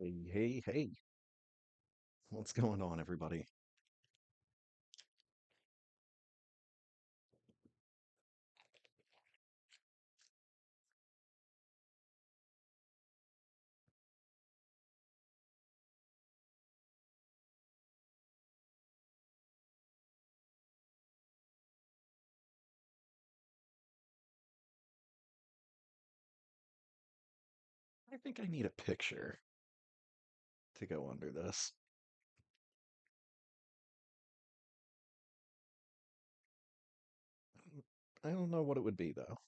Hey, hey, hey. What's going on, everybody? I think I need a picture to go under this. I don't know what it would be, though.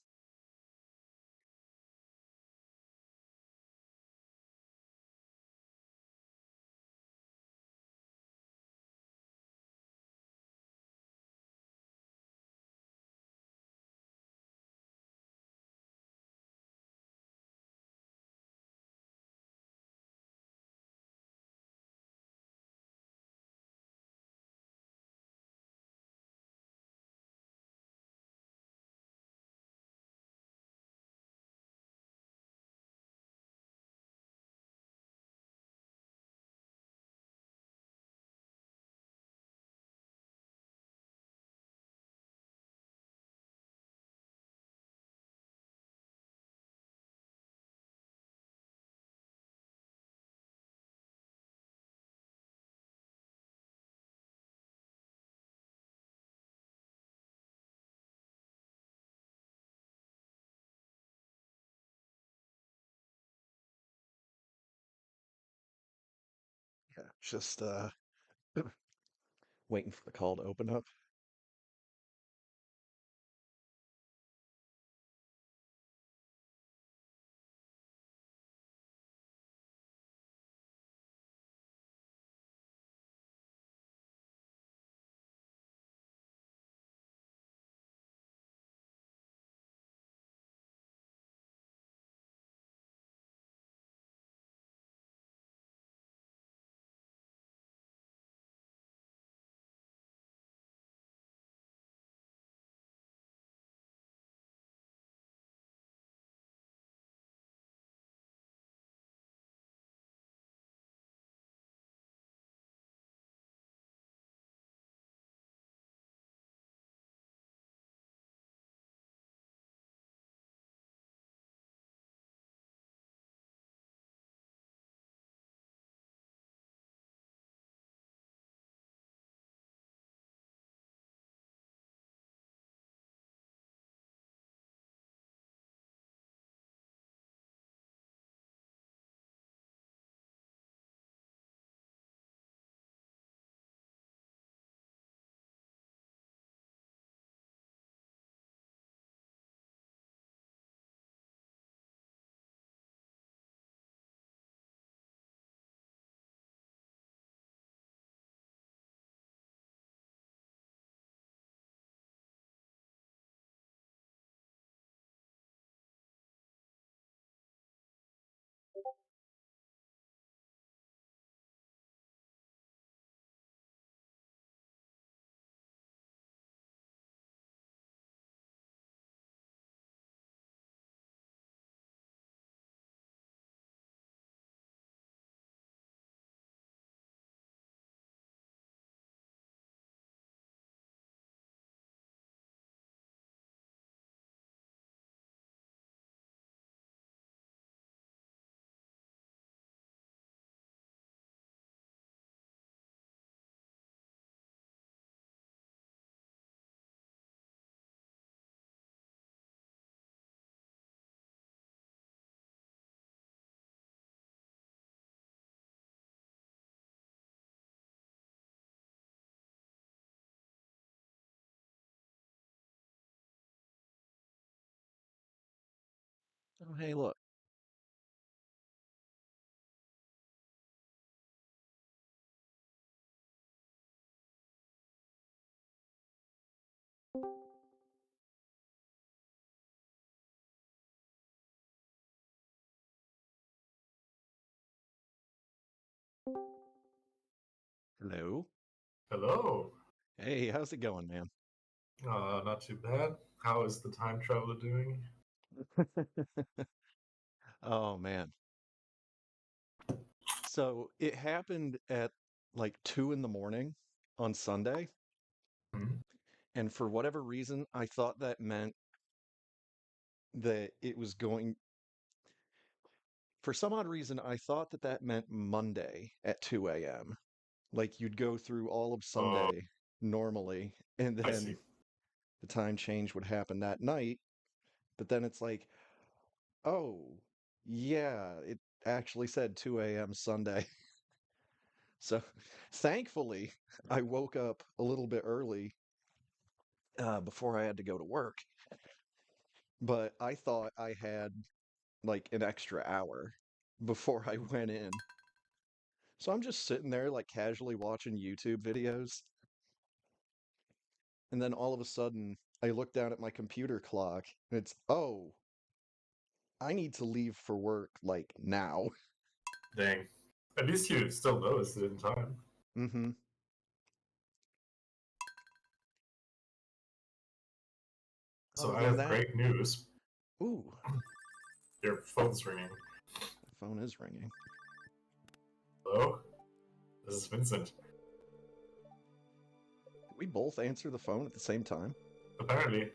Yeah, just waiting for the call to open up. Oh, hey, look. Hello. Hello. Hey, how's it going, man? Not too bad. How is the time traveler doing? Oh, man. So it happened at like 2 in the morning on Sunday, Mhm. and for whatever reason, I thought that meant that it was going. For some odd reason, I thought that that meant Monday at 2 a.m. Like you'd go through all of Oh, Sunday normally, and I then see. the time change would happen that night. But then it's like, oh, yeah, it actually said 2 a.m. Sunday. So thankfully, I woke up a little bit early before I had to go to work. But I thought I had like an extra hour before I went in. So I'm just sitting there like casually watching YouTube videos. And then all of a sudden, I look down at my computer clock and it's, oh, I need to leave for work like now. Dang. At least you still noticed it in time. Mm-hmm. So Other I than have that, great news. ooh, Your phone's ringing. the phone is ringing. Hello? This is Vincent. Did we both answer the phone at the same time? Apparently,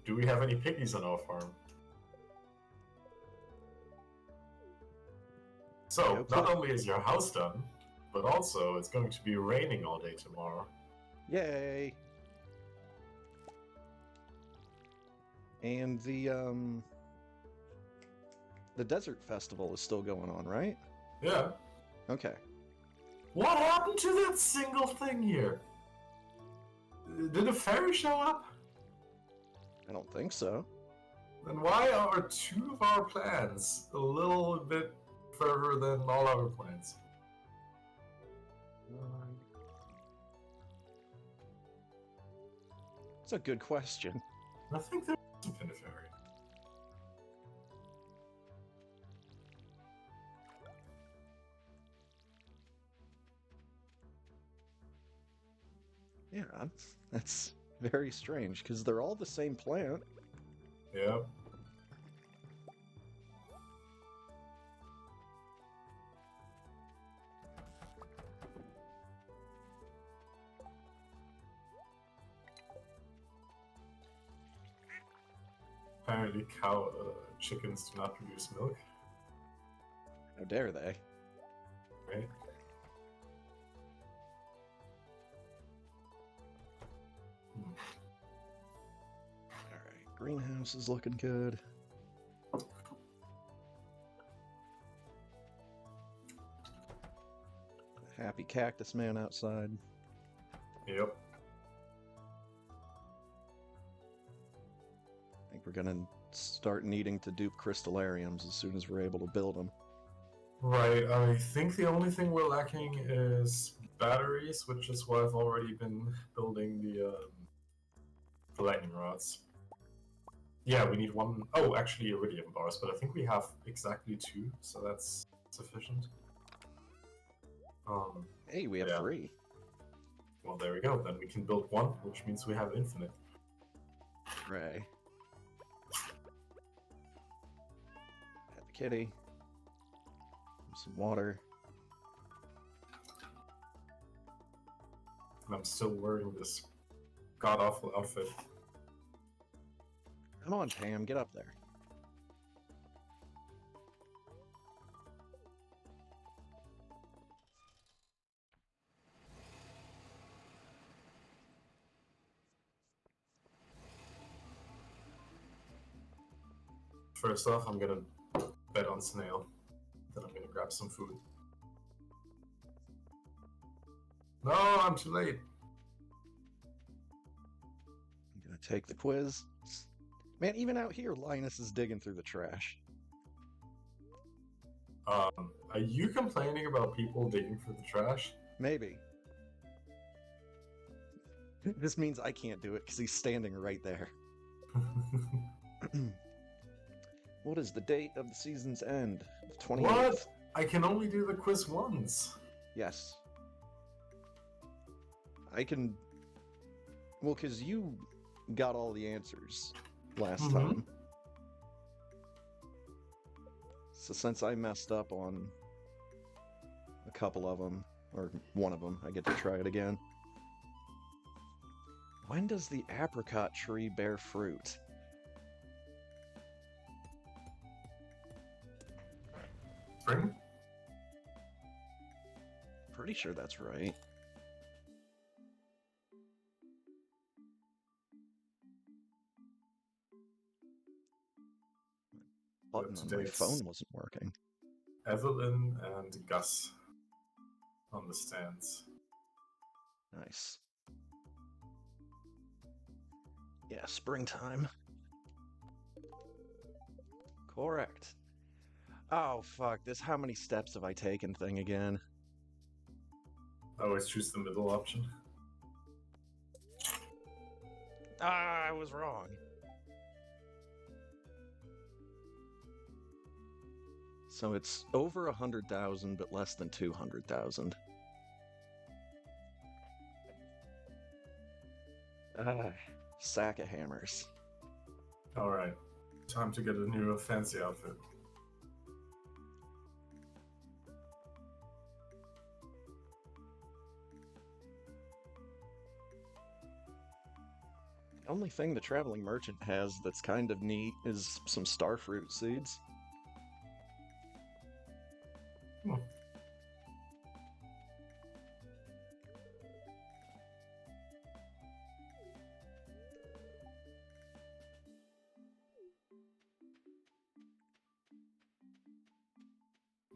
do we have any piggies on our farm? So, No not clue. only is your house done, but also it's going to be raining all day tomorrow. Yay! And the desert festival is still going on, right? Yeah. Okay. What happened to that single thing here? Did a fairy show up? I don't think so. Then why are two of our plans a little bit further than all our plans? It's a good question. I think there's been a fairy. Yeah, that's very strange because they're all the same plant. Yeah. Apparently, chickens do not produce milk, How dare they? right? Hmm. All right, greenhouse is looking good. Happy cactus man outside. Yep. I think we're gonna start needing to dupe crystallariums as soon as we're able to build them. Right. I think the only thing we're lacking is batteries, which is why I've already been building the lightning rods. Yeah, we need one. Oh, actually, iridium bars, but I think we have exactly two, so that's sufficient. Hey, we have Yeah. 3. Well, there we go. Then we can build one, which means we have infinite. Hooray. Pet the kitty. Some water. And I'm still wearing this god awful outfit. Come on, Pam, get up there. First off, I'm gonna bet on snail. Then I'm gonna grab some food. No, I'm too late. I'm gonna take the quiz. Man, even out here, Linus is digging through the trash. Are you complaining about people digging for the trash? Maybe. This means I can't do it because he's standing right there. What is the date of the season's end? 28th. What? I can only do the quiz once. Yes. I can. Well, because you got all the answers last time. So since I messed up on a couple of them, or one of them. I get to try it again. When does the apricot tree bear fruit? Spring? Pretty sure that's right. Button on my Dates. phone wasn't working. Evelyn and Gus on the stands. Nice. Yeah, springtime. Correct. Oh, fuck. This how many steps have I taken thing again? I always choose the middle option. Ah, I was wrong. So it's over 100,000, but less than 200,000. Sack of hammers. Alright. Time to get a new fancy outfit. The only thing the traveling merchant has that's kind of neat is some starfruit seeds. Hmm.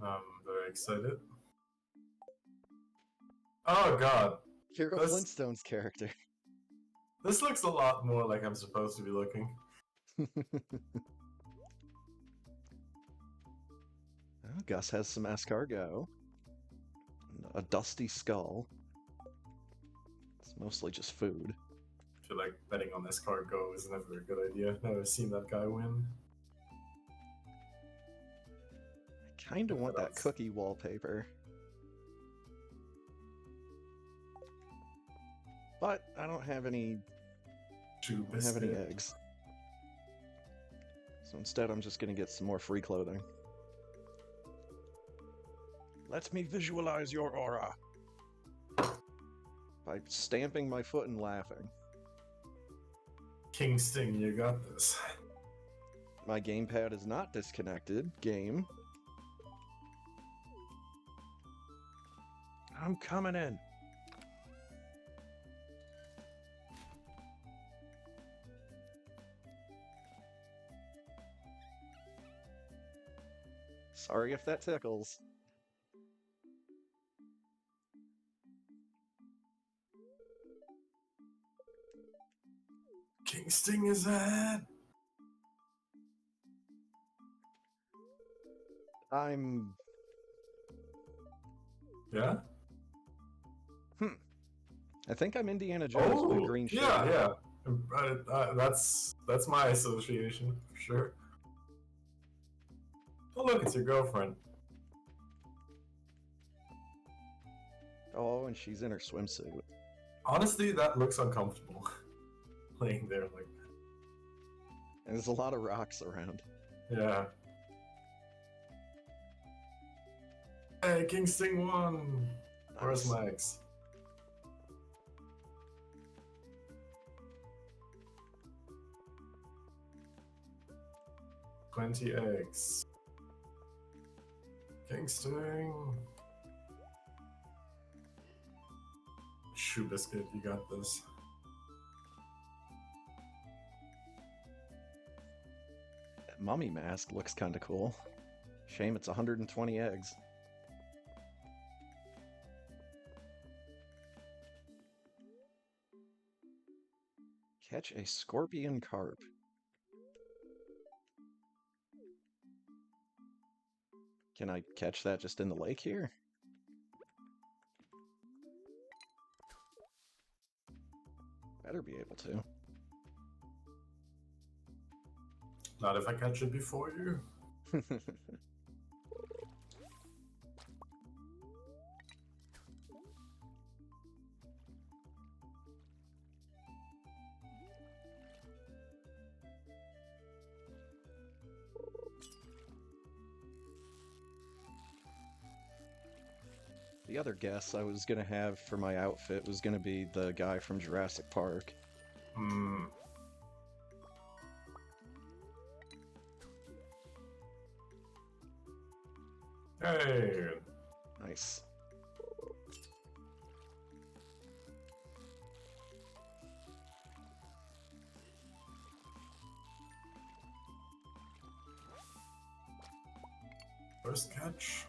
I'm very excited. Oh god. You're a This, Flintstones character. this looks a lot more like I'm supposed to be looking. Oh, Gus has some escargot. A dusty skull. It's mostly just food. I feel like betting on escargot is never a good idea. I've never seen that guy win. I kind of want that cookie wallpaper. But I don't have any eggs. So instead I'm just gonna get some more free clothing. Let me visualize your aura. By stamping my foot and laughing. King Sting, you got this. My gamepad is not disconnected. Game. I'm coming in. Sorry if that tickles. King Sting is that? I'm... Yeah? I think I'm Indiana Jones with a green shirt. Yeah. That's my association, for sure. Oh look, it's your girlfriend. Oh, and she's in her swimsuit. Honestly, that looks uncomfortable. Laying there like that. And there's a lot of rocks around. Yeah. Hey, King Sting won! Nice. Where's my eggs? $20 eggs. King Sting! Shoe Biscuit, you got this. That mummy mask looks kind of cool. Shame it's 120 eggs. Catch a scorpion carp. Can I catch that just in the lake here? Better be able to. Not if I catch it before you. The other guess I was gonna have for my outfit was gonna be the guy from Jurassic Park. Hmm. Hey, Nice. first catch.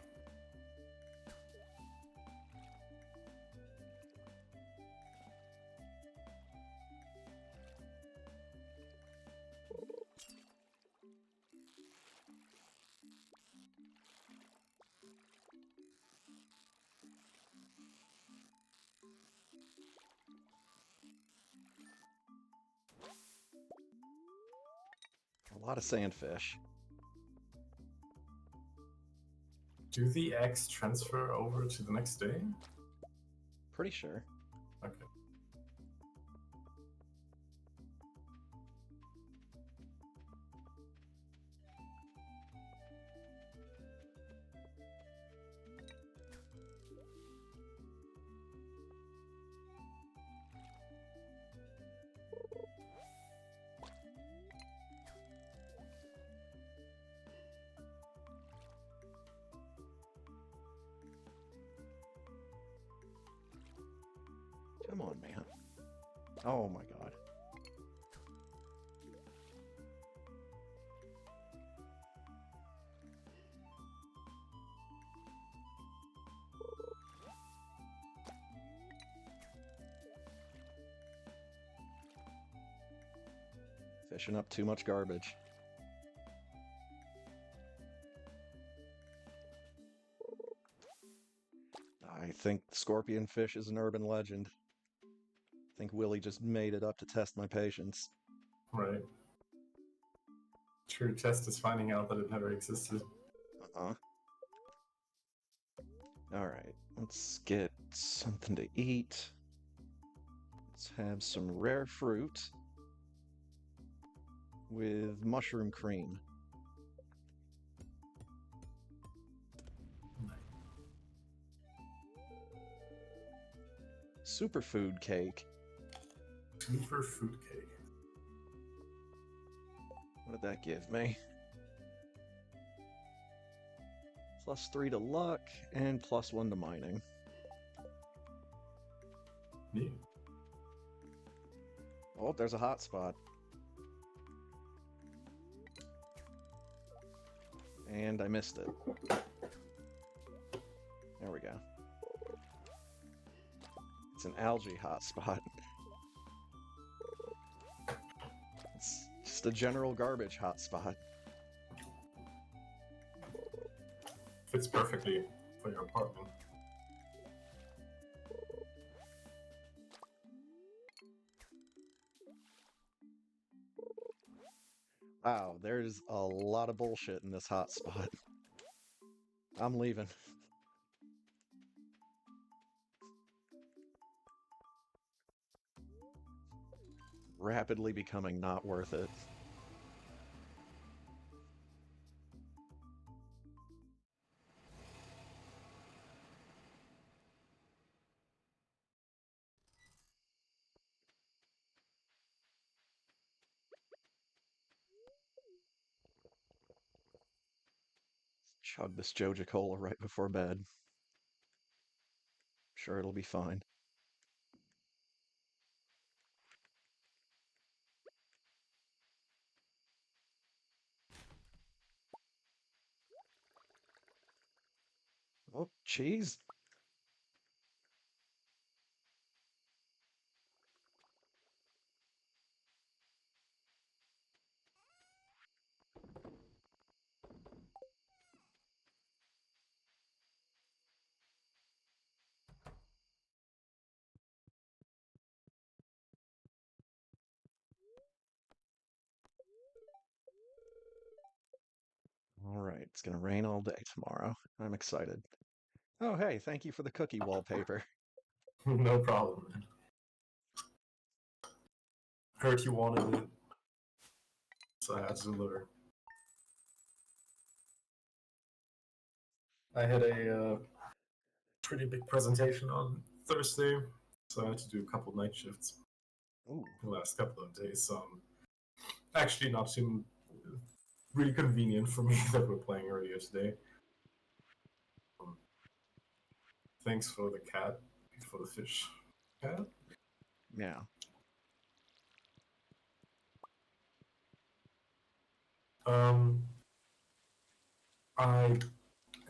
A lot of sandfish. Do the eggs transfer over to the next day? Pretty sure. Okay. Come on, man. Oh my god. Fishing up too much garbage. I think scorpion fish is an urban legend. I think Willie just made it up to test my patience. Right. True test is finding out that it never existed. Uh-huh. Alright, let's get something to eat. Let's have some rare fruit with mushroom cream. Superfood cake. Super food cake. What did that give me? +3 to luck and +1 to mining. Neat. Oh, there's a hot spot. And I missed it. There we go. It's an algae hotspot. It's just a general garbage hotspot. Fits perfectly for your apartment. Wow, there's a lot of bullshit in this hotspot. I'm leaving. Rapidly becoming not worth it. Chug this Joja Cola right before bed. Sure, it'll be fine. Oh, cheese. All right, it's gonna rain all day tomorrow. I'm excited. Oh, hey, thank you for the cookie wallpaper. No problem, man. Heard you wanted it, so I had to deliver. I had a pretty big presentation on Thursday, so I had to do a couple night shifts Ooh. the last couple of days. Actually, not too really convenient for me that we're playing earlier today. Thanks for the cat, for the fish. Cat? Yeah. I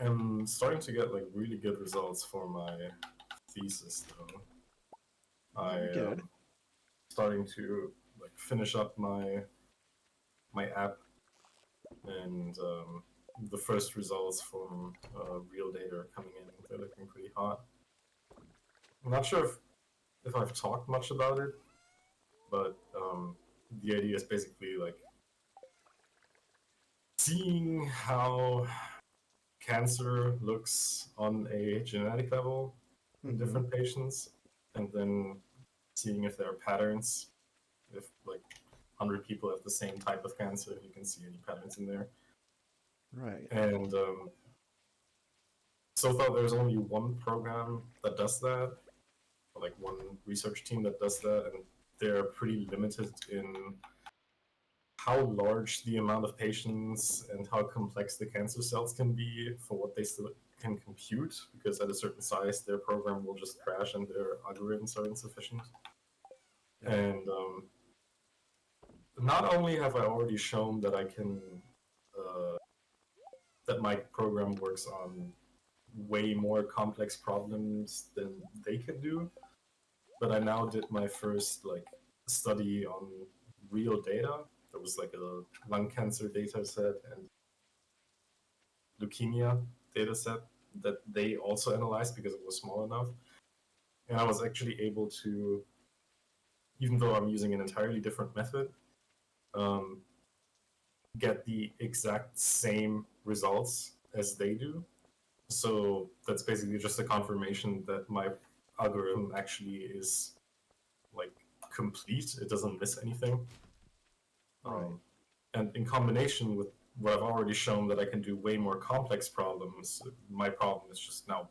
am starting to get like really good results for my thesis, though. I Very good. starting to like finish up my app, and the first results from real data are coming in. They're looking pretty hot. I'm not sure if I've talked much about it, but the idea is basically like seeing how cancer looks on a genetic level in Mm-hmm. different patients, and then seeing if there are patterns. If like 100 people have the same type of cancer, you can see any patterns in there. Right. And so far, there's only one program that does that, like one research team that does that, and they're pretty limited in how large the amount of patients and how complex the cancer cells can be for what they still can compute, because at a certain size, their program will just crash and their algorithms are insufficient. Yeah. And not only have I already shown that I can, that my program works on way more complex problems than they can do, but I now did my first like study on real data. There was like a lung cancer data set and leukemia data set that they also analyzed because it was small enough. And I was actually able to, even though I'm using an entirely different method, um, get the exact same results as they do. So that's basically just a confirmation that my algorithm actually is like complete. It doesn't miss anything. Right. And in combination with what I've already shown that I can do way more complex problems, my problem is just now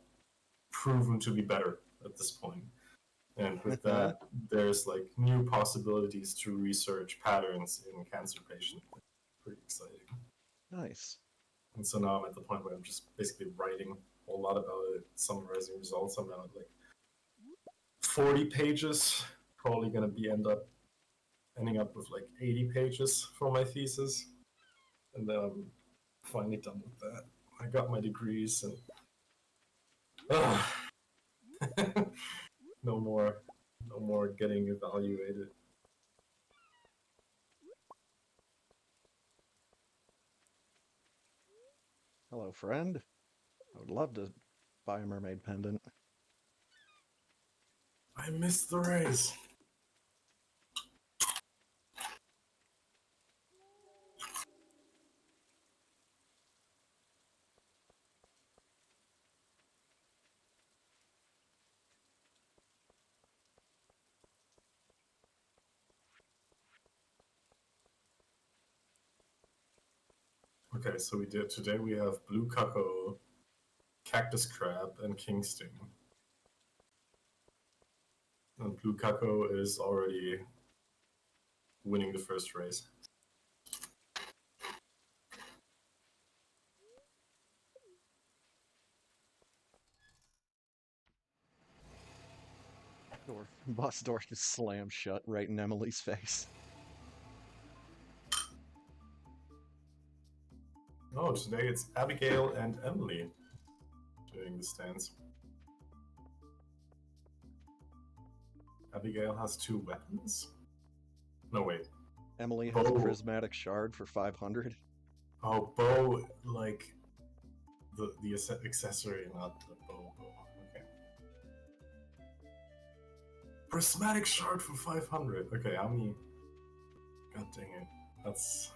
proven to be better at this point. And with that, there's like new possibilities to research patterns in cancer patients. Pretty exciting. Nice. And so now I'm at the point where I'm just basically writing a lot about it, summarizing results. I'm now at like 40 pages. Probably gonna be ending up with like 80 pages for my thesis, and then I'm finally done with that. I got my degrees, and no more, no more getting evaluated. Hello, friend. I would love to buy a mermaid pendant. I missed the race. Okay, so we did today. We have blue cuckoo, cactus crab, and king sting. And blue cuckoo is already winning the first race. Door. Boss door just slammed shut right in Emily's face. Oh, today it's Abigail and Emily doing the stands. Abigail has 2 weapons? No, wait. Emily has a Bow. prismatic shard for 500. Oh, bow, like the accessory, not the bow. Okay. Prismatic shard for 500. Okay, Ami. God dang it. That's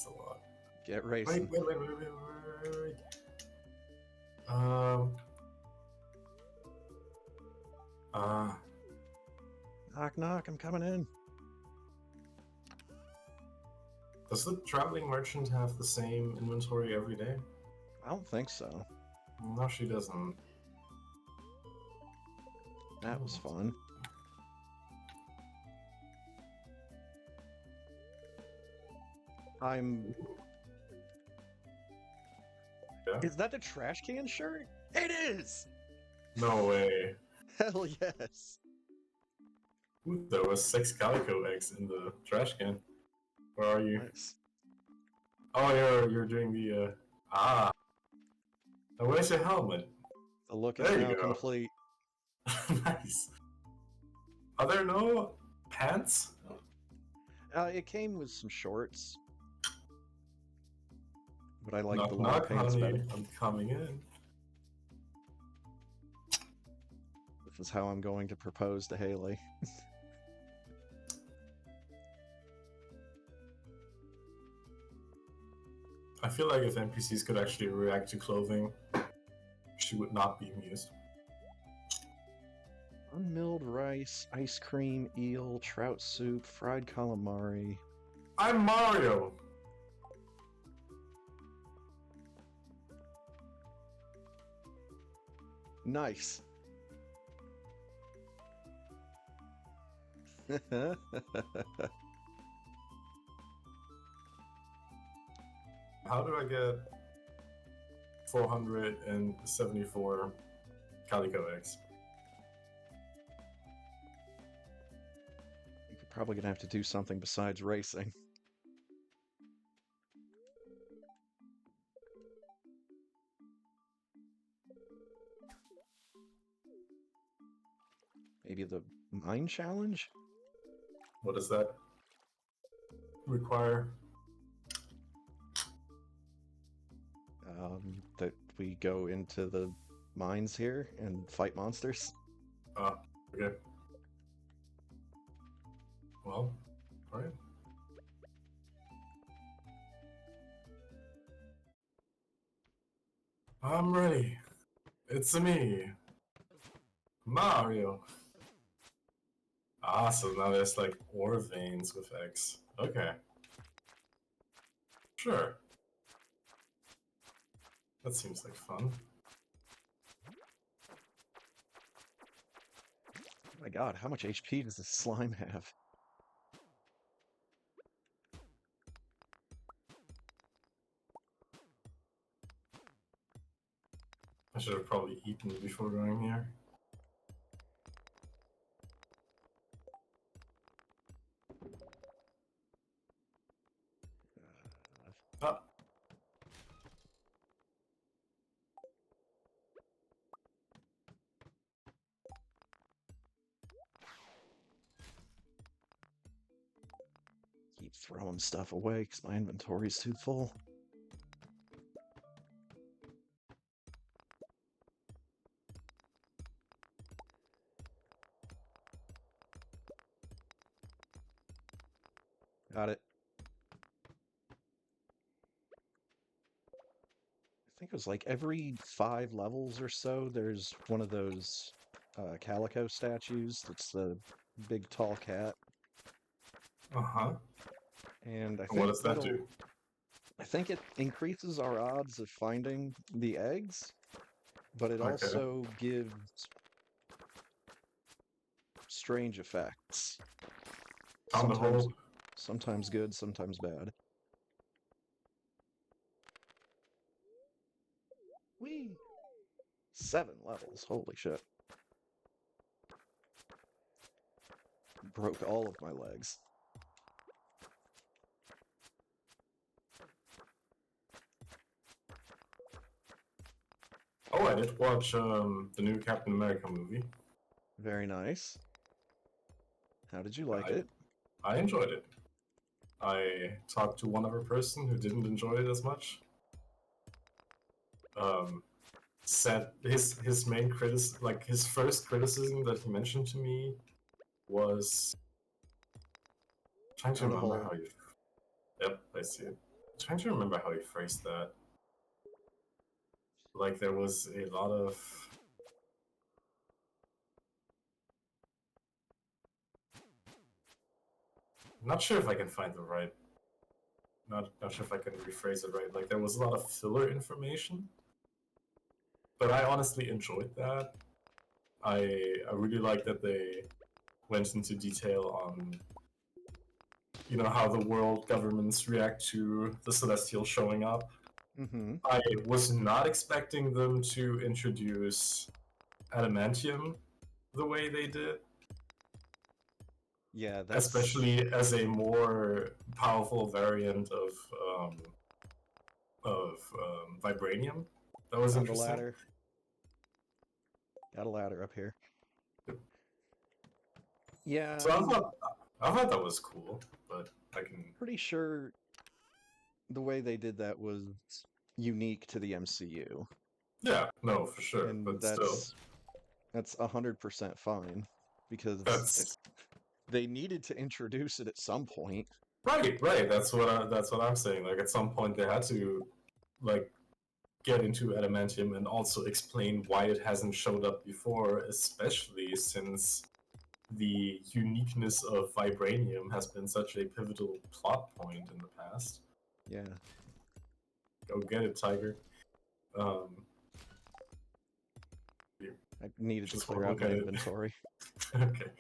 a lot. Get Wait, racing. wait, wait, wait, wait, wait, wait. Um. Uh. Knock, knock, I'm coming in. Does the traveling merchant have the same inventory every day? I don't think so. No, she doesn't. That was fun. I'm... Yeah. Is that the trash can shirt? It is! No way. Hell yes! Ooh, there was 6 calico eggs in the trash can. Where are you? Nice. Oh, you're doing the ah. Now where's your helmet? The look is There now you go. complete. Nice. Are there no pants? It came with some shorts. But I like the Knock long knock, pants honey. better. I'm coming in. This is how I'm going to propose to Haley. I feel like if NPCs could actually react to clothing, she would not be amused. Unmilled rice, ice cream, eel, trout soup, fried calamari. I'm Mario! Nice. How do I get 474 calico eggs? You're probably gonna have to do something besides racing. Maybe the mine challenge? What does that require? That we go into the mines here and fight monsters. Ah, okay. Well, alright. I'm ready. It's me, Mario. Ah, so now there's like ore veins with eggs. Okay. Sure. That seems like fun. Oh my god, how much HP does this slime have? I should have probably eaten before going here. Ah, Keep throwing stuff away because my inventory's too full. Got it. I think it was like every 5 levels or so, there's one of those calico statues that's the big tall cat. uh-huh. And What does that do? I think it increases our odds of finding the eggs, but it Okay. also gives strange effects. Found the Sometimes, hole. sometimes good, sometimes bad. Whee! 7 levels, holy shit. Broke all of my legs. Oh, I did watch the new Captain America movie. Very nice. How did you like I it? I enjoyed it. I talked to one other person who didn't enjoy it as much. Said his main like his first criticism that he mentioned to me was trying to Found a remember hole. how you. Yep, I see it. Trying to remember how he phrased that. Like there was a lot of. Not sure if I can find the right. Not sure if I can rephrase it right. Like there was a lot of filler information. but I honestly enjoyed that. I really like that they went into detail on how the world governments react to the Celestials showing up. Mm-hmm. I was not expecting them to introduce adamantium the way they did, Yeah, that's especially as a more powerful variant of vibranium. That was found a interesting. ladder. Got a ladder up here. Yeah, So I thought that was cool, but I can. pretty sure the way they did that was unique to the MCU, Yeah, no, for sure, and but still, that's 100% fine because that's they needed to introduce it at some point. right, right. That's what I'm saying. Like at some point they had to like get into adamantium and also explain why it hasn't showed up before, especially since the uniqueness of vibranium has been such a pivotal plot point in the past. Yeah, Go get it, Tiger. Um, you I needed to just clear want to out look my at it. inventory. Okay.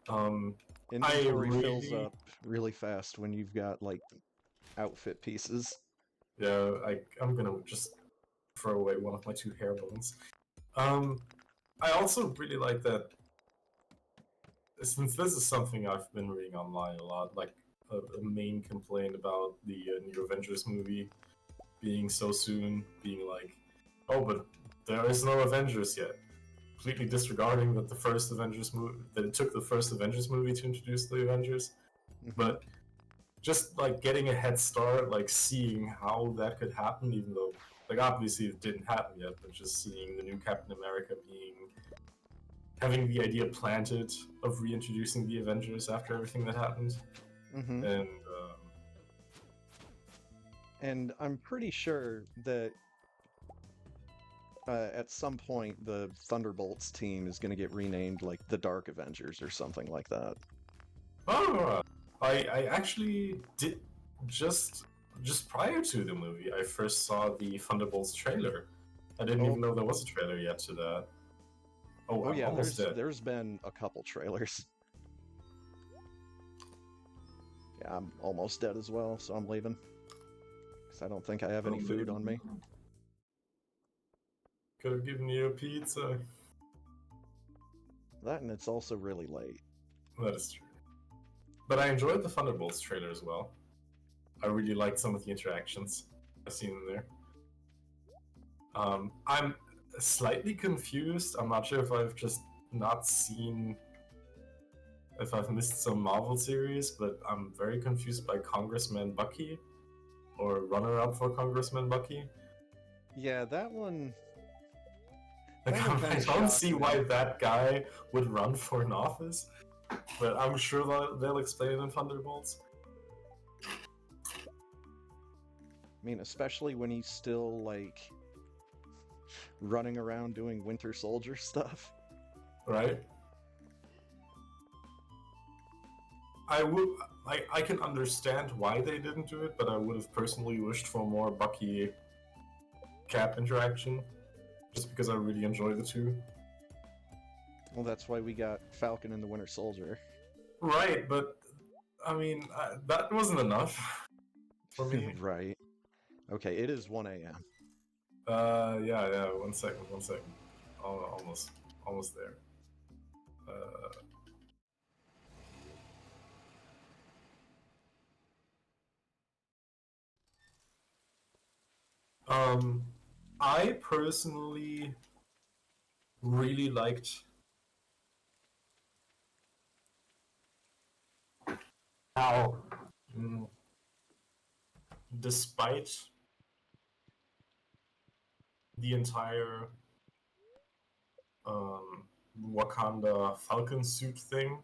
Um, I Inventory fills really, up really fast when you've got like outfit pieces. yeah, I'm gonna just throw away one of my two hair bones. Um, I also really like that since this is something I've been reading online a lot, like a main complaint about the new Avengers movie being so soon, being like, oh, but there is no Avengers yet. Completely disregarding that that it took the first Avengers movie to introduce the Avengers, Mm-hmm. but just like getting a head start, like seeing how that could happen, even though like obviously it didn't happen yet, but just seeing the new Captain America having the idea planted of reintroducing the Avengers after everything that happened, Mm-hmm. and And I'm pretty sure that at some point the Thunderbolts team is going to get renamed like the Dark Avengers or something like that. oh, I actually did just just prior to the movie, I first saw the Thunderbolts trailer. I didn't Oh, even know there was a trailer yet to that. Oh, oh I'm yeah, almost dead. there's been a couple trailers. Yeah, I'm almost dead as well, so I'm leaving because I don't think I have Oh, any food on me. could have given you a pizza. That and it's also really late. That is true. But I enjoyed the Thunderbolts trailer as well. I really liked some of the interactions I've seen in there. I'm slightly confused. I'm not sure if I've just not seen, if I've missed some Marvel series, but I'm very confused by Congressman Bucky, or runner-up for Congressman Bucky. Yeah, Like, that one kind I of don't shocked see why me. that guy would run for an office, but I'm sure they'll explain it in Thunderbolts. I mean, especially when he's still like running around doing Winter Soldier stuff. Right? I would. I can understand why they didn't do it, but I would have personally wished for more Bucky Cap interaction, just because I really enjoy the two. Well, that's why we got Falcon and the Winter Soldier. Right, but I mean that wasn't enough for me. Right. Okay, it is 1 a.m. Yeah, yeah. 1 second, 1 second. Almost, almost there. Um, I personally really liked how, mm, despite the entire um, Wakanda Falcon suit thing,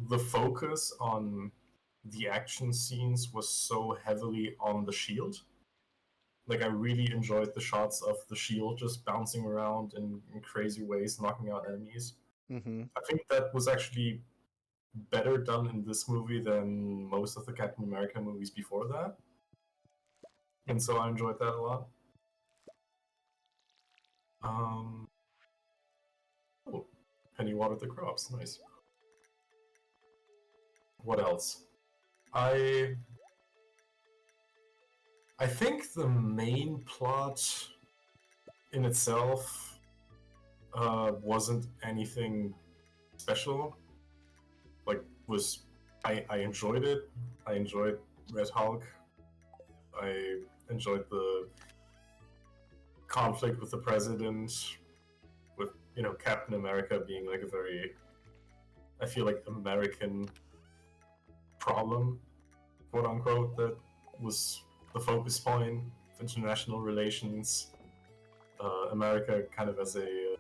the focus on the action scenes was so heavily on the shield. Like I really enjoyed the shots of the shield just bouncing around in crazy ways, knocking out enemies. Mm-hmm. I think that was actually better done in this movie than most of the Captain America movies before that, and so I enjoyed that a lot. Um, oh, Penny watered the crops. Nice. What else? I I think the main plot in itself wasn't anything special. Like, was I enjoyed it. I enjoyed Red Hulk. I enjoyed the conflict with the president, with Captain America being like a very, I feel like, American problem, quote unquote, that was the focus point of international relations. America kind of as a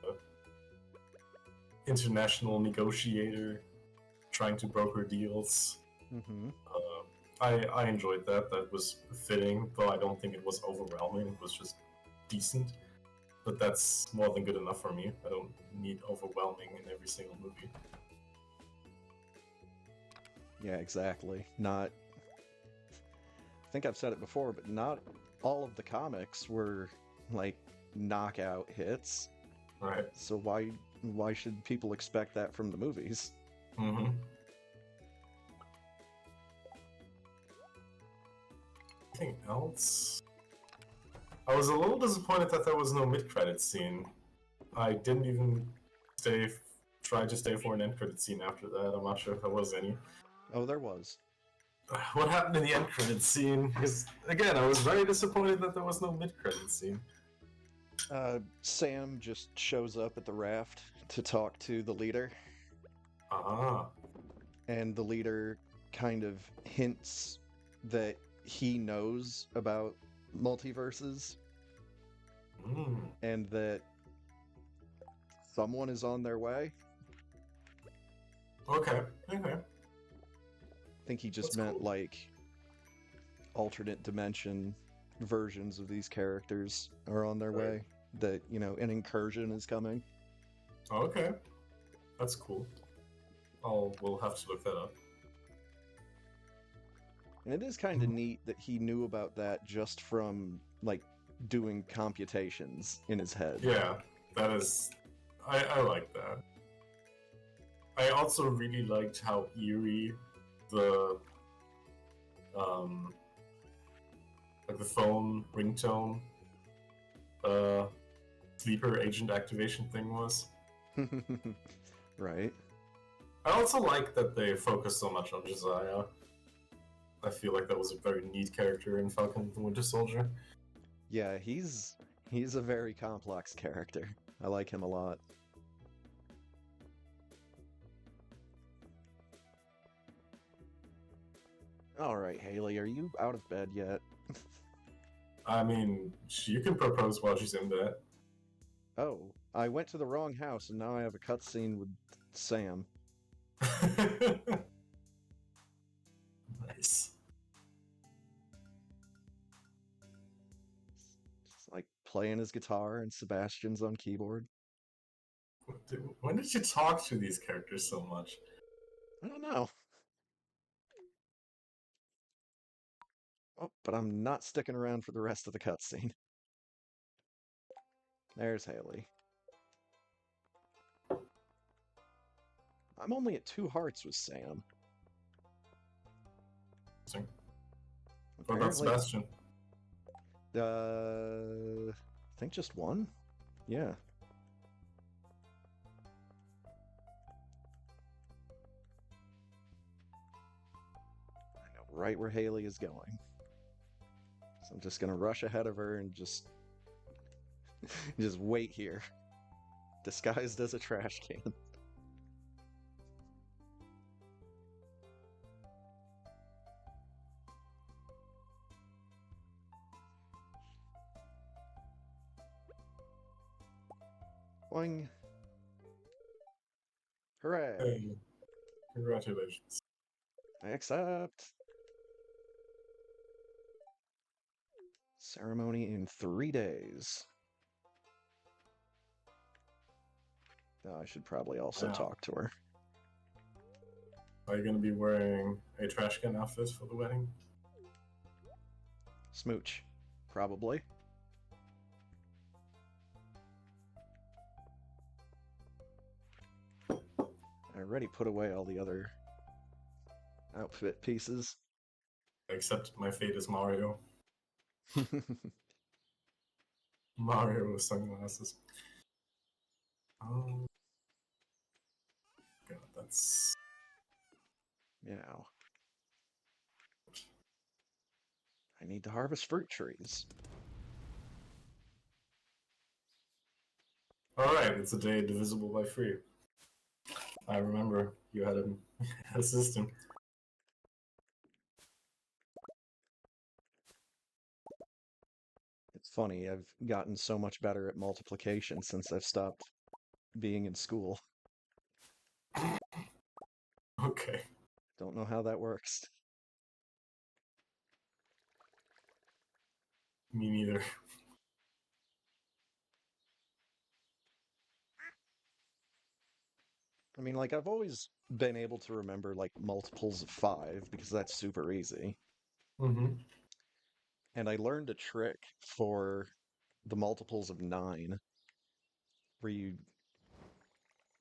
international negotiator, trying to broker deals. Mm-hmm. I enjoyed that. That was fitting, though I don't think it was overwhelming. It was just decent. But that's more than good enough for me. I don't need overwhelming in every single movie. Yeah, exactly. Not. I think I've said it before, but not all of the comics were like knockout hits. Right. So why should people expect that from the movies? Mm-hmm. Anything else? I was a little disappointed that there was no mid-credit scene. I didn't even try to stay for an end-credit scene after that. I'm not sure if there was any. Oh, there was. What happened in the end-credit scene? Because, again, I was very disappointed that there was no mid-credit scene. Sam just shows up at the raft to talk to the leader. Ah. And the leader kind of hints that he knows about multiverses and that someone is on their way. Okay. I think he just meant like alternate dimension versions of these characters are on their way. That, an incursion is coming. Okay. That's cool. We'll have to look that up. And it is kind of neat that he knew about that just from, like, doing computations in his head. Yeah, that is... I like that. I also really liked how eerie the like the phone ringtone sleeper agent activation thing was. Right. I also like that they focused so much on Josiah. I feel like that was a very neat character in Falcon and the Winter Soldier. Yeah, he's a very complex character. I like him a lot. All right, Haley, are you out of bed yet? I mean, you can propose while she's in bed. Oh, I went to the wrong house and now I have a cutscene with Sam. Nice. Just like playing his guitar and Sebastian's on keyboard. When did you talk to these characters so much? I don't know. Oh, but I'm not sticking around for the rest of the cutscene. There's Haley. I'm only at 2 hearts with Sam. What about Sebastian? I think just 1? Yeah. I know right where Haley is going. So I'm just gonna rush ahead of her and just wait here. Disguised as a trash can. Boing. Hooray! Hey, congratulations. I accept. Ceremony in 3 days. Oh, I should probably also talk to her. Are you going to be wearing a trash can outfit for the wedding? Smooch. Probably. I already put away all the other outfit pieces. Except my fate is Mario. Mario with sunglasses. Oh god, that's Yeah, I need to harvest fruit trees. alright. It's a day divisible by 3. I remember you had a system. It's funny, I've gotten so much better at multiplication since I've stopped being in school. Okay, Don't know how that works. me neither. I mean, like, I've always been able to remember, like, multiples of 5 because that's super easy. Mm-hmm. And I learned a trick for the multiples of 9 where you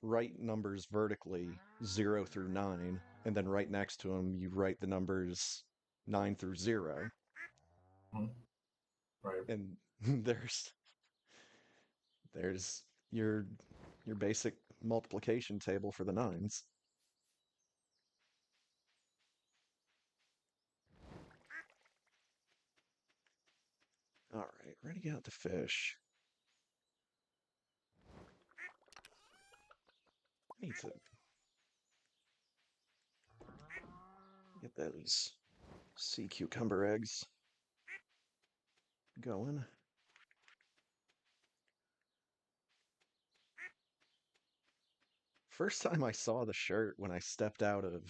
write numbers vertically 0 through 9, and then right next to them you write the numbers 9 through 0. Mm-hmm. Right. And there's your basic multiplication table for the nines. All right, ready to get out the fish. I need to get those sea cucumber eggs going. First time I saw the shirt when I stepped out of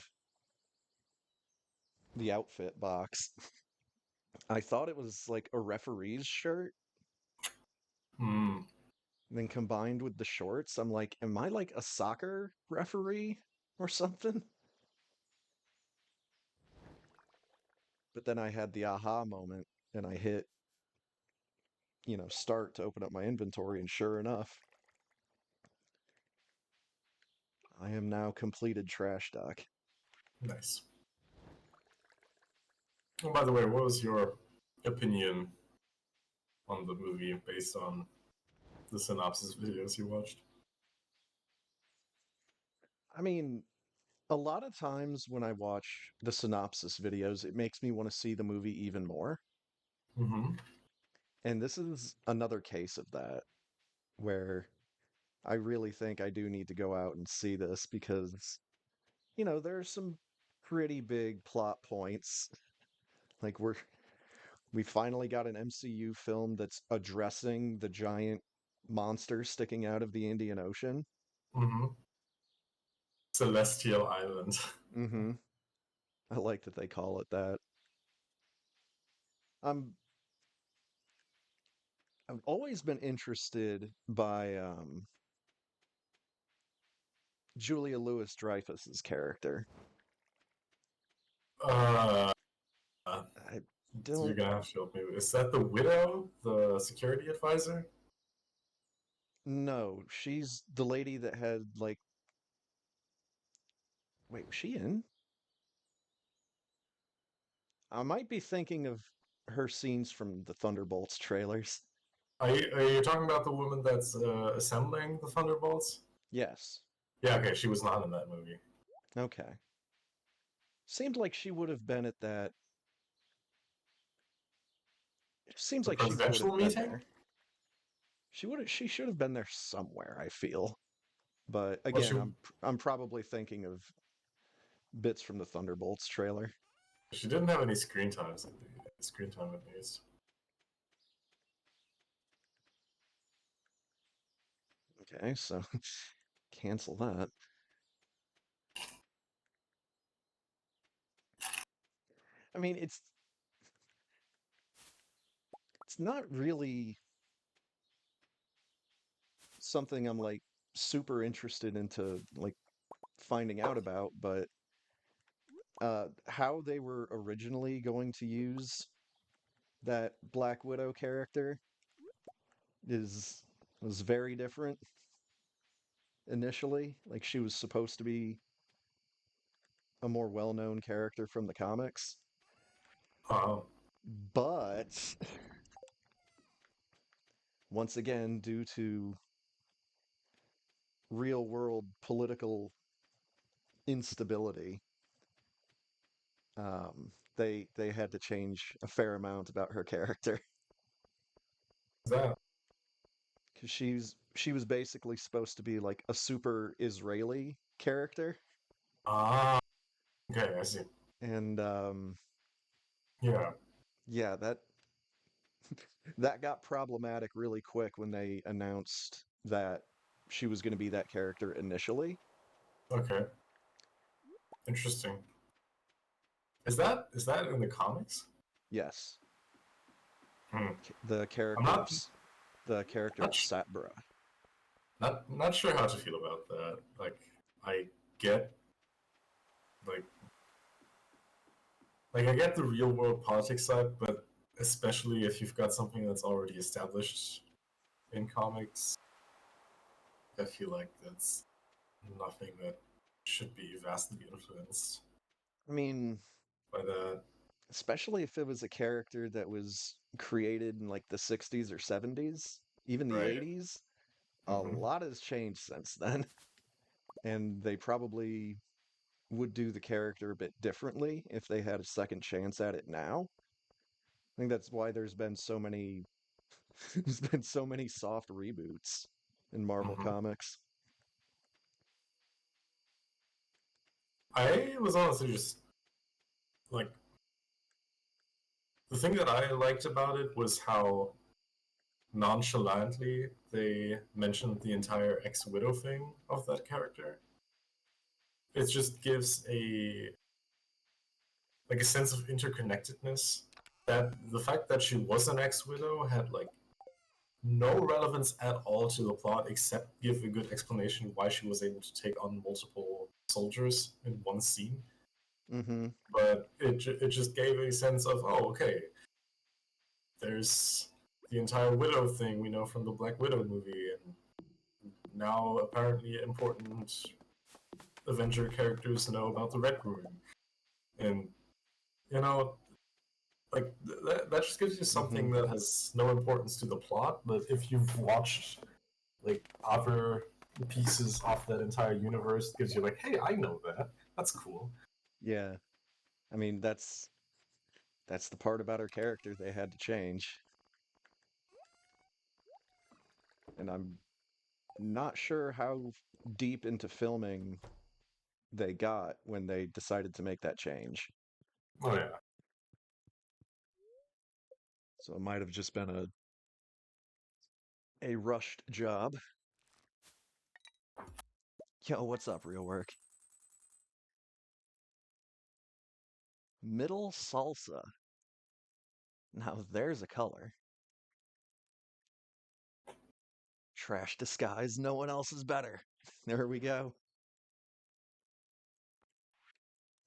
the outfit box, I thought it was like a referee's shirt. Hmm. Then combined with the shorts, I'm like, am I like a soccer referee or something? But then I had the aha moment and I hit, start to open up my inventory, and sure enough, I am now completed trash dock. Nice. Oh, by the way, what was your opinion on the movie based on the synopsis videos you watched? I mean, a lot of times when I watch the synopsis videos, it makes me want to see the movie even more. Mm-hmm. And this is another case of that, where I really think I do need to go out and see this because, there's some pretty big plot points. Like we finally got an MCU film that's addressing the giant monster sticking out of the Indian Ocean. Mm-hmm. Celestial Island. Mm-hmm. I like that they call it that. I'm I've always been interested by Julia Louis-Dreyfus's character. Uh, I you're don't gonna have to help me. Is that the widow, the security advisor? know. She's the lady that had like wait, was she in? I might be thinking of her scenes from the Thunderbolts trailers. Are you talking about the woman that's assembling the Thunderbolts? Yes. Yeah, okay, she was not in that movie. Okay. Seemed like she would have been at that. It seems The like she would presidential have been meeting? there. She should have been there somewhere, I feel. But Well, again, I'm probably thinking of bits from the Thunderbolts trailer. she didn't have any screen time at least. Okay, so cancel that. I mean, it's not really something I'm like super interested into like finding out about, but how they were originally going to use that Black Widow character is was very different. initially. Like she was supposed to be a more well-known character from the comics, Oh, but once again, due to real-world political instability, they had to change a fair amount about her character that. because she was basically supposed to be like a super Israeli character, Ah, okay, I see. and Yeah, yeah, that got problematic really quick when they announced that she was going to be that character initially. okay, interesting. Is that in the comics? Yes, Hmm. the I'm not character not of sh- Satbra. not sure how to feel about that. Like, I get like I get the real world politics side, but especially if you've got something that's already established in comics, I feel like that's nothing that should be vastly influenced I mean, by that. especially if it was a character that was created in like the 60s or 70s, even the Right. 80s. A Mm-hmm. lot has changed since then, and they probably would do the character a bit differently if they had a second chance at it now. I think that's why there's been so many soft reboots in Marvel Mm-hmm. Comics. I was honestly just like the thing that I liked about it was how nonchalantly they mentioned the entire ex-widow thing of that character. It just gives a sense of interconnectedness that the fact that she was an ex-widow had like no relevance at all to the plot except give a good explanation why she was able to take on multiple soldiers in one scene. Mm-hmm. But it just gave a sense of, oh, okay, there's the entire widow thing we know from the Black Widow movie, and now apparently important Avenger characters know about the Red Room, and you know, like that just gives you Mm-hmm. something that has no importance to the plot. But if you've watched like other pieces of that entire universe, it gives you like, hey, I know that. That's cool. Yeah. I mean, that's the part about her character they had to change. And I'm not sure how deep into filming they got when they decided to make that change. Oh yeah. So it might have just been a rushed job. Yo, what's up, real work? Middle salsa. Now there's a color. Trash disguise, no one else is better. There we go.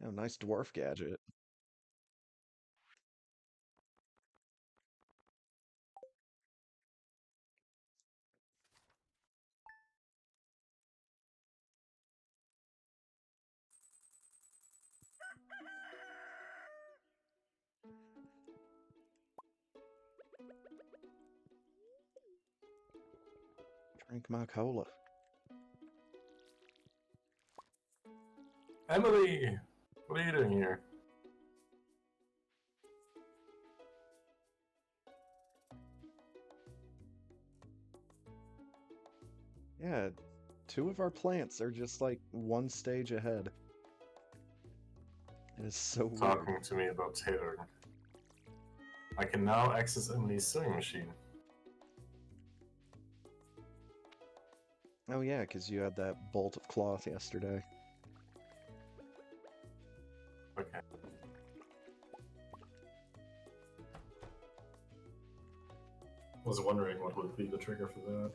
Oh, nice dwarf gadget. Drink my cola. Emily, what are you doing here? Yeah, two of our plants are just like one stage ahead. It is so weird. Talking to me about tailoring. I can now access Emily's sewing machine. Oh yeah, because you had that bolt of cloth yesterday. Okay. Was wondering what would be the trigger for that.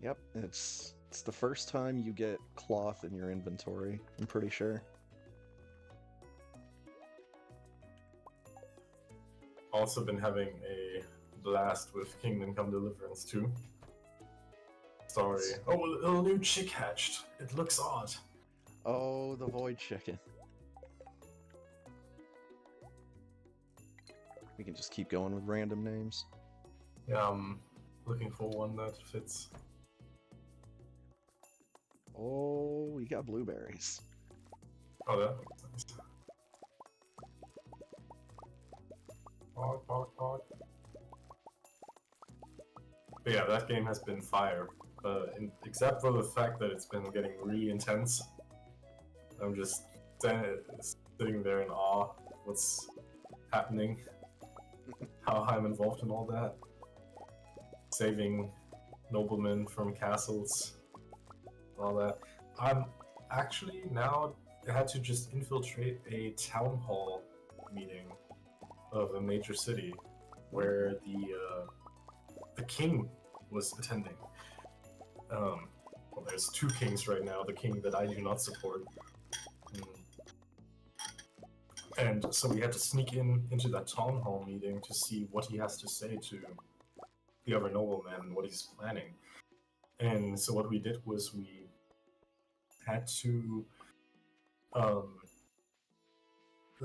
Yep, it's the first time you get cloth in your inventory, I'm pretty sure. Also been having a blast with Kingdom Come Deliverance too. Sorry. Oh, a little new chick hatched. It looks odd. Oh, the void chicken. We can just keep going with random names. Yeah, I'm looking for one that fits. Oh, we got blueberries. Oh, that looks nice. Bark, bark, bark. But yeah, that game has been fire. Except for the fact that it's been getting really intense. I'm just sitting there in awe of what's happening, how I'm involved in all that. Saving noblemen from castles, all that. I'm actually now had to just infiltrate a town hall meeting of a major city where the king was attending. Well, there's two kings right now. The king that I do not support, and so we had to sneak into that town hall meeting to see what he has to say to the other nobleman, what he's planning. And so what we did was we had to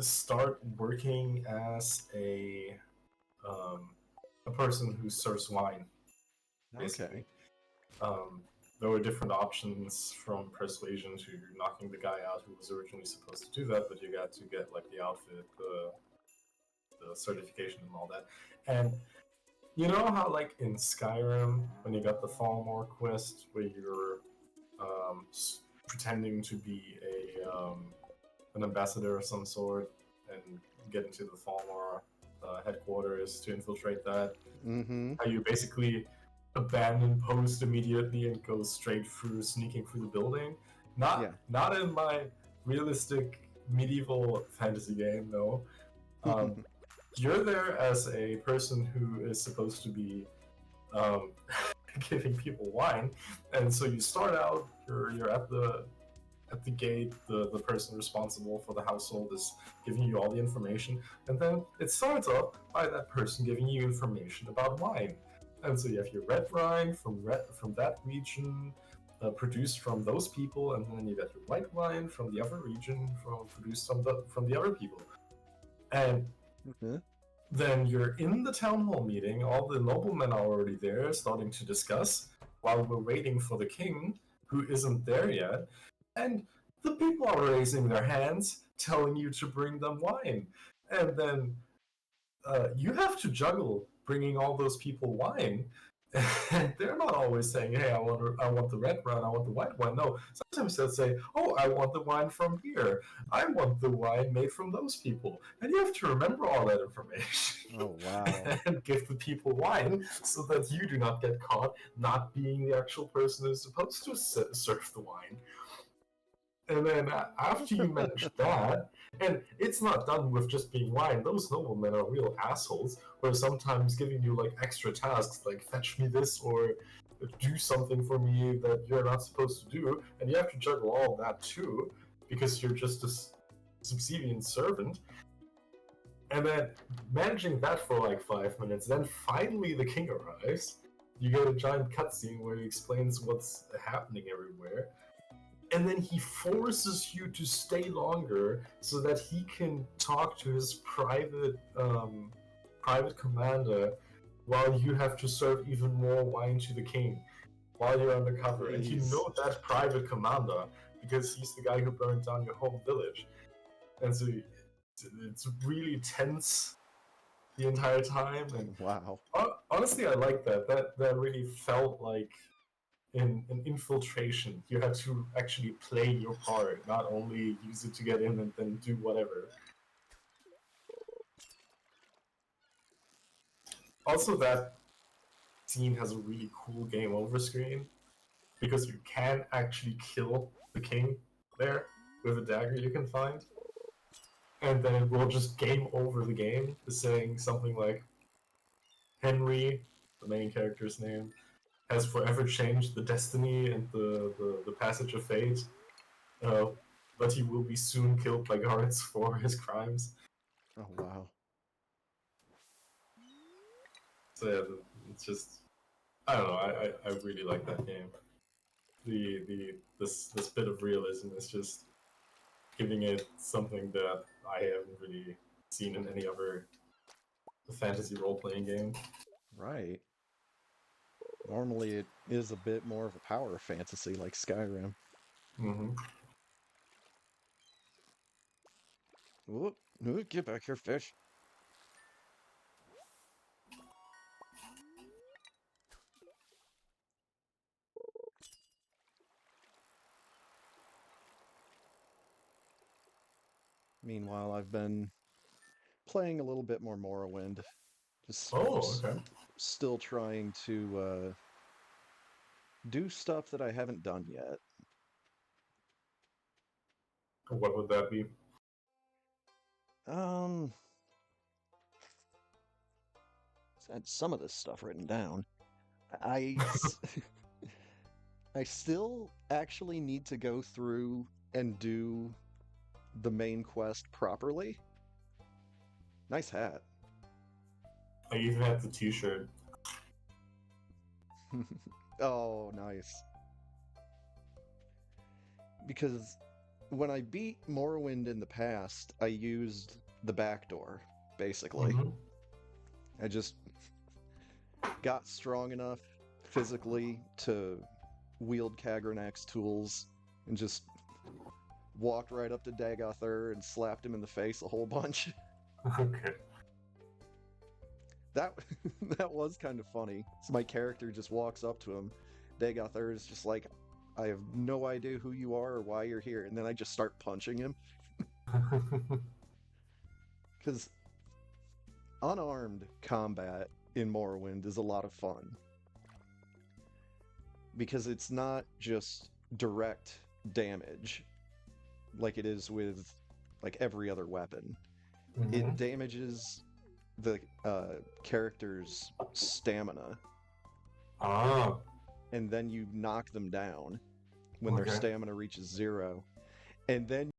start working as a person who serves wine, basically. Okay. There were different options from persuasion to knocking the guy out who was originally supposed to do that, but you got to get like the outfit, the certification, and all that. And you know how like in Skyrim, when you got the Falmore quest, where you're pretending to be an ambassador of some sort and get into the Falmore headquarters to infiltrate that. Mm-hmm. How you basically abandon post immediately and go straight through, sneaking through the building. Not in my realistic medieval fantasy game, though. You're there as a person who is supposed to be giving people wine, and so you start out. You're at the gate. The person responsible for the household is giving you all the information, and then it starts off by that person giving you information about wine. And so you have your red wine from that region, produced from those people, and then you got your white wine from the other region, produced from the other people. And then you're in the town hall meeting. All the noblemen are already there, starting to discuss while we're waiting for the king, who isn't there yet. And the people are raising their hands, telling you to bring them wine. And then you have to juggle bringing all those people wine. And they're not always saying, "Hey, I want the red wine, I want the white wine." No, sometimes they'll say, "Oh, I want the wine from here. I want the wine made from those people." And you have to remember all that information. Oh, wow. And give the people wine so that you do not get caught not being the actual person who's supposed to serve the wine. And then after you manage that, and it's not done with just being wine, those noblemen are real assholes, who are sometimes giving you like extra tasks, like fetch me this or do something for me that you're not supposed to do, and you have to juggle all of that too, because you're just a subservient servant. And then managing that for like 5 minutes, then finally the king arrives. You get a giant cutscene where he explains what's happening everywhere. And then he forces you to stay longer so that he can talk to his private commander while you have to serve even more wine to the king while you're undercover. Jeez. And you know that private commander because he's the guy who burned down your home village. And so it's really tense the entire time. And wow. Honestly, I like that. That really felt like in an infiltration. You had to actually play your part, not only use it to get in and then do whatever. Also, that scene has a really cool game over screen because you can actually kill the king there with a dagger you can find. And then it will just game over the game, saying something like, Henry, the main character's name, has forever changed the destiny and the passage of fate, but he will be soon killed by guards for his crimes. Oh, wow. So yeah, it's just I don't know. I really like that game. This bit of realism is just giving it something that I haven't really seen in any other fantasy role playing game. Right. Normally it is a bit more of a power fantasy like Skyrim. Hmm. Whoop, whoop, get back here, fish. Meanwhile, I've been playing a little bit more Morrowind. Just Oh, okay. still trying to do stuff that I haven't done yet. What would that be? Um, I had some of this stuff written down. I I still actually need to go through and do the main quest properly. Nice hat. I even had the T-shirt. Oh, nice. Because when I beat Morrowind in the past, I used the back door, basically. Hmm. I just got strong enough physically to wield Kagranak's tools and just walked right up to Dagothur and slapped him in the face a whole bunch. Okay. That that was kind of funny. So my character just walks up to him. Dagothur is just like, I have no idea who you are or why you're here, and then I just start punching him because unarmed combat in Morrowind is a lot of fun because it's not just direct damage like it is with like every other weapon. It Hmm. damages the character's stamina, Ah, and then you knock them down when their okay. stamina reaches zero, and then